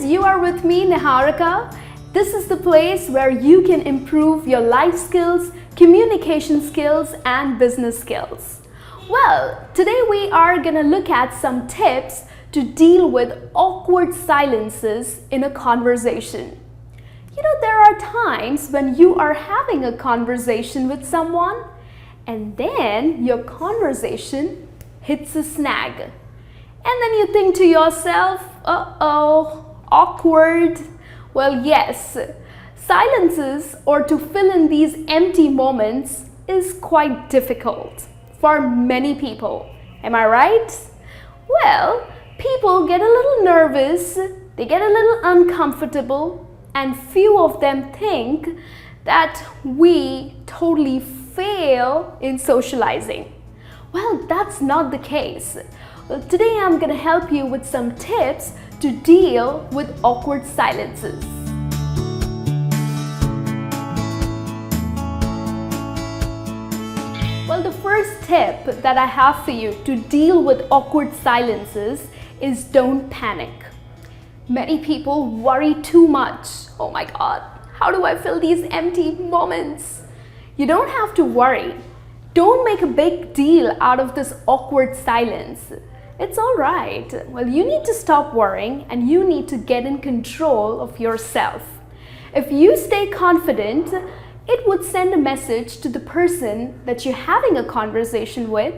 you are with me, Niharika. This is the place where you can improve your life skills, communication skills, and business skills. Well, today we are gonna look at some tips to deal with awkward silences in a conversation. You know, there are times when you are having a conversation with someone and then your conversation hits a snag. And then you think to yourself, uh-oh, awkward. Well, yes, silences or to fill in these empty moments is quite difficult for many people. Am I right? Well, people get a little nervous, they get a little uncomfortable, and few of them think that we totally fail in socializing. Well, that's not the case. Well, today I'm going to help you with some tips to deal with awkward silences. Well, the first tip that I have for you to deal with awkward silences is don't panic. Many people worry too much. Oh my God, how do I fill these empty moments? You don't have to worry. Don't make a big deal out of this awkward silence. It's all right. Well, you need to stop worrying and you need to get in control of yourself. If you stay confident, it would send a message to the person that you're having a conversation with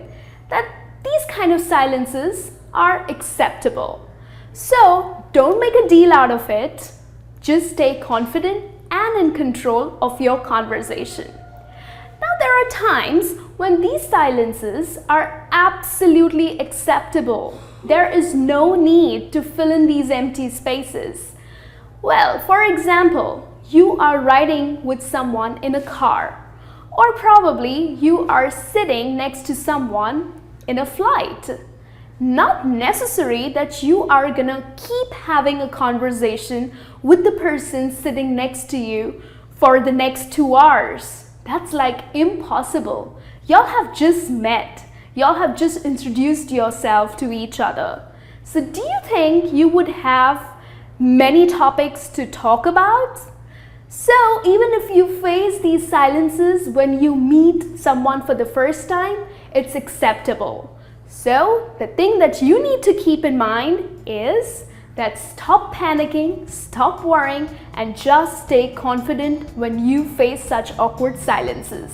that these kind of silences are acceptable. So don't make a deal out of it. Just stay confident and in control of your conversation. Now, there are times when these silences are absolutely acceptable. There is no need to fill in these empty spaces. Well, for example, you are riding with someone in a car, or probably you are sitting next to someone in a flight. Not necessary that you are gonna keep having a conversation with the person sitting next to you for the next 2 hours. That's like impossible. Y'all have just met. Y'all have just introduced yourself to each other. So do you think you would have many topics to talk about? So even if you face these silences when you meet someone for the first time, it's acceptable. So the thing that you need to keep in mind is that stop panicking, stop worrying, and just stay confident when you face such awkward silences.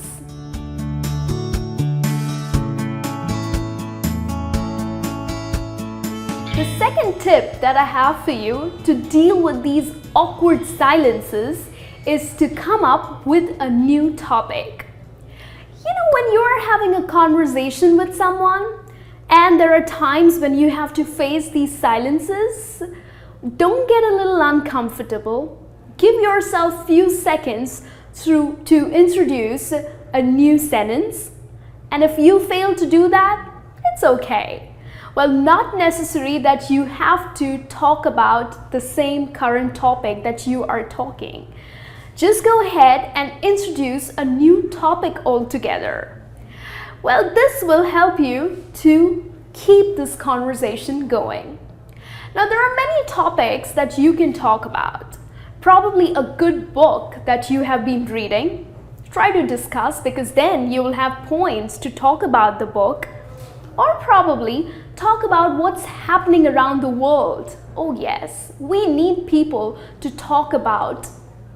The second tip that I have for you to deal with these awkward silences is to come up with a new topic. You know, when you're having a conversation with someone, and there are times when you have to face these silences, don't get a little uncomfortable. Give yourself a few seconds to introduce a new sentence. And if you fail to do that, it's okay. Well, not necessary that you have to talk about the same current topic that you are talking. Just go ahead and introduce a new topic altogether. Well, this will help you to keep this conversation going. Now, there are many topics that you can talk about. Probably a good book that you have been reading. Try to discuss because then you will have points to talk about the book. Or probably talk about what's happening around the world. Oh yes, we need people to talk about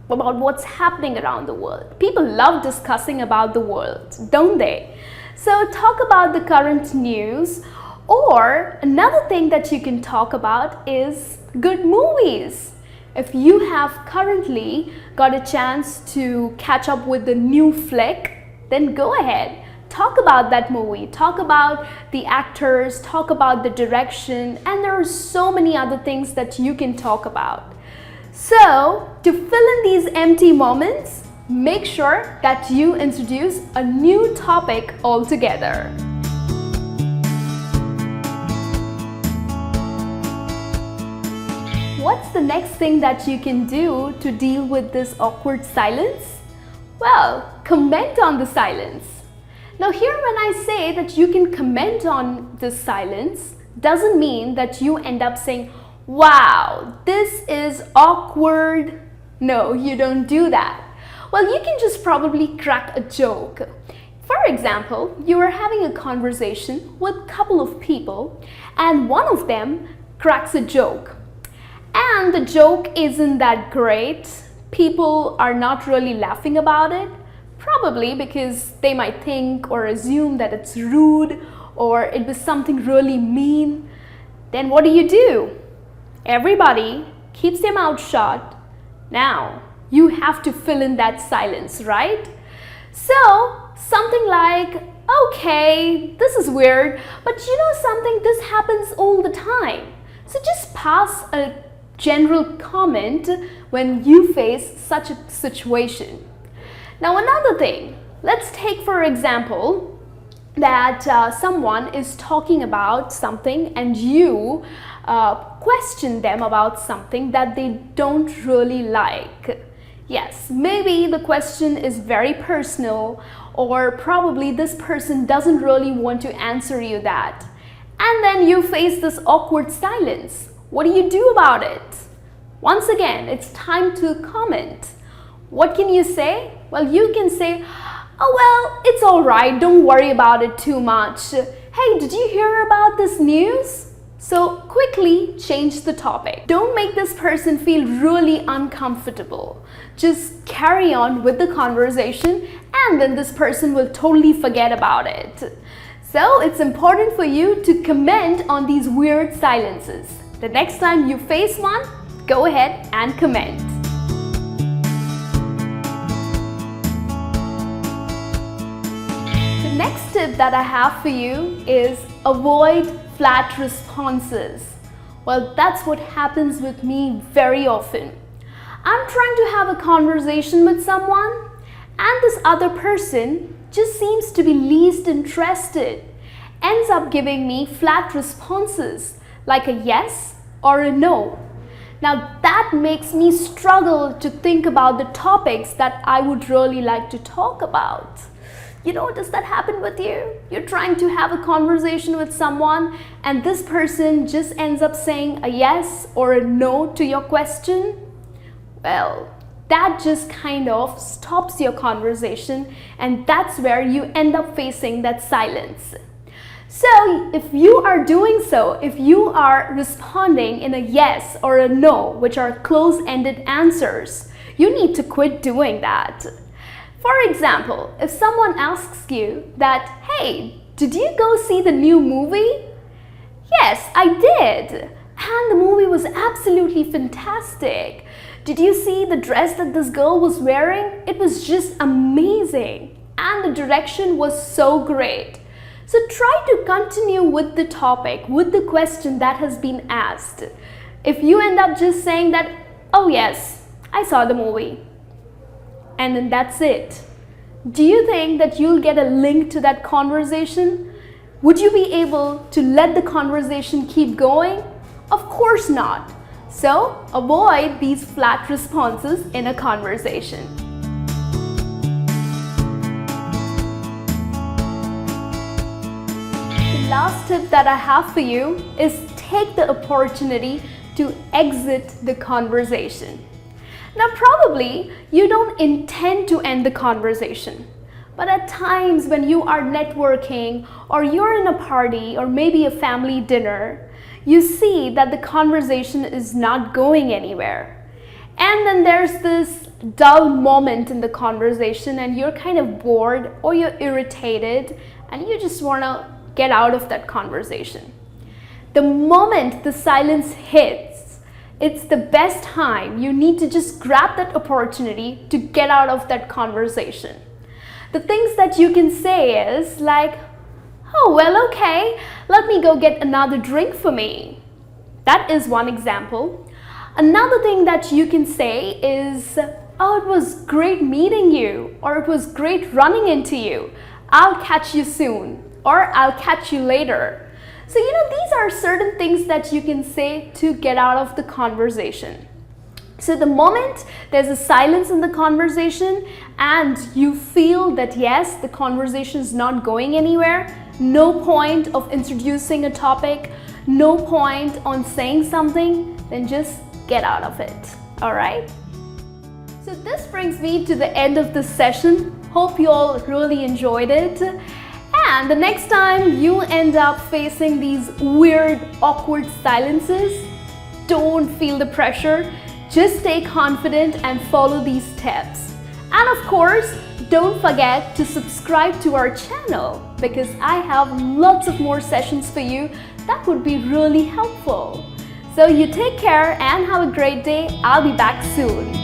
what's happening around the world. People love discussing about the world, don't they? So talk about the current news, or another thing that you can talk about is good movies. If you have currently got a chance to catch up with the new flick, then go ahead. Talk about that movie, talk about the actors, talk about the direction, and there are so many other things that you can talk about. So, to fill in these empty moments, make sure that you introduce a new topic altogether. What's the next thing that you can do to deal with this awkward silence? Well, comment on the silence. Now here when I say that you can comment on this silence, doesn't mean that you end up saying, Wow, this is awkward. No, you don't do that. Well, you can just probably crack a joke. For example, you are having a conversation with a couple of people and one of them cracks a joke. And the joke isn't that great. People are not really laughing about it, probably because they might think or assume that it's rude or it was something really mean. Then what do? Everybody keeps their mouth shut. Now, you have to fill in that silence, right? So, something like, okay, this is weird, but you know something, this happens all the time. So just pass a general comment when you face such a situation. Now another thing, let's take for example that someone is talking about something and you question them about something that they don't really like. Yes, maybe the question is very personal or probably this person doesn't really want to answer you that. And then you face this awkward silence. What do you do about it? Once again, it's time to comment. What can you say? Well, you can say, oh well, it's all right, don't worry about it too much. Hey, did you hear about this news? So quickly change the topic. Don't make this person feel really uncomfortable. Just carry on with the conversation and then this person will totally forget about it. So it's important for you to comment on these weird silences. The next time you face one, go ahead and comment. The next tip that I have for you is avoid flat responses. Well, that's what happens with me very often. I'm trying to have a conversation with someone and this other person just seems to be least interested, ends up giving me flat responses like a yes or a no. Now that makes me struggle to think about the topics that I would really like to talk about. You know, does that happen with you? You're trying to have a conversation with someone and this person just ends up saying a yes or a no to your question? Well, that just kind of stops your conversation and that's where you end up facing that silence. So if you are doing so, if you are responding in a yes or a no, which are close-ended answers, you need to quit doing that. For example, if someone asks you that, hey, did you go see the new movie? Yes, I did. And the movie was absolutely fantastic. Did you see the dress that this girl was wearing? It was just amazing. And the direction was so great. So try to continue with the topic, with the question that has been asked. If you end up just saying that, oh yes, I saw the movie, and then that's it, do you think that you'll get a link to that conversation? Would you be able to let the conversation keep going? Of course not. So avoid these flat responses in a conversation. The last tip that I have for you is take the opportunity to exit the conversation. Now probably you don't intend to end the conversation, but at times when you are networking or you're in a party or maybe a family dinner, you see that the conversation is not going anywhere. And then there's this dull moment in the conversation and you're kind of bored or you're irritated and you just want to get out of that conversation. The moment the silence hits, it's the best time. You need to just grab that opportunity to get out of that conversation. The things that you can say is like, oh, well, okay, let me go get another drink for me. That is one example. Another thing that you can say is, oh, it was great meeting you, or it was great running into you. I'll catch you soon, or I'll catch you later. So, you know, these are certain things that you can say to get out of the conversation. So the moment there's a silence in the conversation and you feel that yes, the conversation is not going anywhere, no point of introducing a topic, no point on saying something, then just get out of it. All right? So this brings me to the end of this session. Hope you all really enjoyed it. And the next time you end up facing these weird, awkward silences, don't feel the pressure. Just stay confident and follow these steps. And of course, don't forget to subscribe to our channel because I have lots of more sessions for you that would be really helpful. So you take care and have a great day. I'll be back soon.